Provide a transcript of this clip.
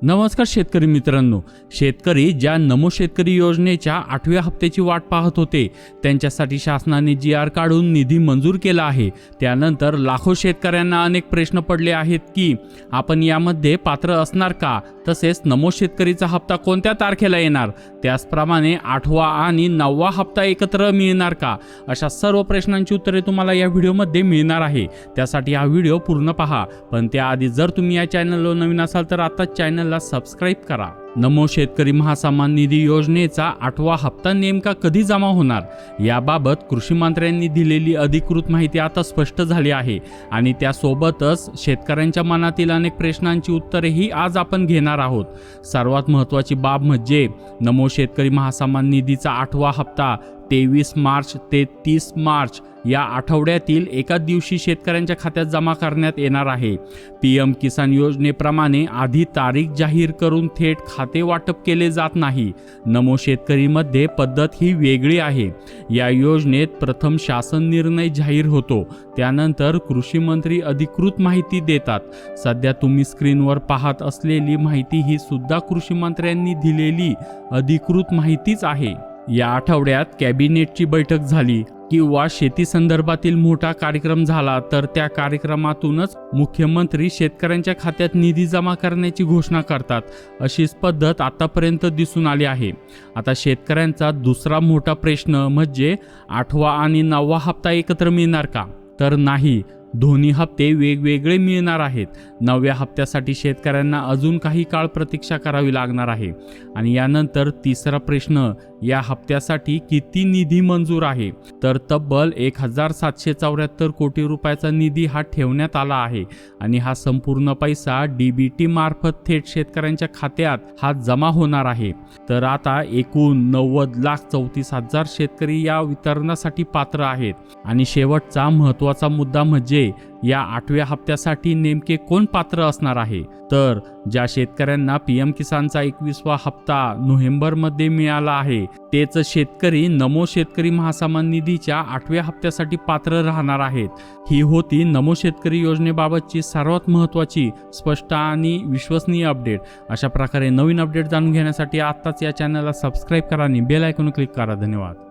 नमस्कार शेतकरी मित्रांनो, शेतकरी ज्या नमो शेतकरी योजनेच्या 8व्या हप्त्याची वाट पाहत होते त्यांच्यासाठी शासनाने GR काढून निधी मंजूर केला आहे। त्यानंतर लाखो शेतकऱ्यांना अनेक प्रश्न पडले आहेत की आपण यामध्ये पात्र असणार का, तसेच नमो शेतकरीचा हप्ता कोणत्या तारखेला येणार, त्याचप्रमाणे 8वा आणि 9वा हप्ता एकत्र मिळणार का, अशा सर्व प्रश्नांची उत्तरे तुम्हाला या व्हिडिओमध्ये मिळणार आहे। त्यासाठी हा व्हिडिओ पूर्ण पहा। पण त्याआधी जर तुम्ही या चॅनलवर नवीन असाल तर आता चॅनलला सबस्क्राइब करा। नमो शेतकरी महासन्मान निधी योजनेचा 8वा हप्ता नेमका कधी जमा होणार याबाबत कृषी मंत्र्यांनी दिलेली अधिकृत माहिती आता स्पष्ट झाली आहे आणि त्यासोबतच शेतकऱ्यांच्या मनातील अनेक प्रश्नांची उत्तरेही आज आपण घेणार आहोत। सर्वात महत्त्वाची बाब म्हणजे नमो शेतकरी महासन्मान निधीचा 8वा हप्ता 23 मार्च ते 30 मार्च या आठवड्यातील एका दिवशी शेतकऱ्यांच्या खात्यात जमा करण्यात येणार आहे। PM किसान योजनेप्रमाणे आधी तारीख जाहीर करून थेट खाते वाटप केले जात नाही। नमो शेतकरीमध्ये पद्धत ही वेगळी आहे। या योजनेत प्रथम शासन निर्णय जाहीर होतो, त्यानंतर कृषी मंत्री अधिकृत माहिती देतात। सध्या तुम्ही स्क्रीनवर पाहत असलेली माहिती ही सुद्धा कृषी मंत्र्यांनी दिलेली अधिकृत माहितीच आहे। या आठवड्यात कॅबिनेटची बैठक झाली किंवा शेती संदर्भातील मोठा कार्यक्रम झाला तर त्या कार्यक्रमातूनच मुख्यमंत्री शेतकऱ्यांच्या खात्यात निधी जमा करण्याची घोषणा करतात। अशीच पद्धत आतापर्यंत दिसून आली आहे। आता शेतकऱ्यांचा दुसरा मोठा प्रश्न म्हणजे 8वा आणि 9वा हप्ता एकत्र मिळणार का, तर नाही, दोन्ही हप्ते वेगवेगळे मिळणार आहेत। 9व्या हप्त्यासाठी शेतकऱ्यांना अजून काही काळ प्रतीक्षा करावी लागणार आहे। आणि यानंतर तिसरा प्रश्न, या हप्त्यासाठी किती निधी मंजूर आहे, तर तब्बल 1774 कोटी रुपयाचा निधी हा ठेवण्यात आला आहे आणि हा संपूर्ण पैसा DBT मार्फत थेट शेतकऱ्यांच्या खात्यात हा जमा होणार आहे। तर आता एकूण 90,34,000 शेतकरी या वितरणासाठी पात्र आहेत। आणि शेवटचा महत्त्वाचा मुद्दा म्हणजे या 8व्या हप्त्यासाठी नेमके कोण पात्र असणार आहे, तर ज्या शेतकऱ्यांना PM किसानचा 21वा हप्ता नोव्हेंबरमध्ये मिळाला आहे तेच शेतकरी नमो शेतकरी महासन्मान निधीच्या 8व्या हप्त्यासाठी पात्र राहणार आहेत। ही होती नमो शेतकरी योजनेबाबतची सर्वात महत्त्वाची, स्पष्ट आणि विश्वसनीय अपडेट। अशा प्रकारे नवीन अपडेट जाणून घेण्यासाठी आत्ताच या चॅनलला सबस्क्राईब करा आणि बेल आयकॉन क्लिक करा। धन्यवाद।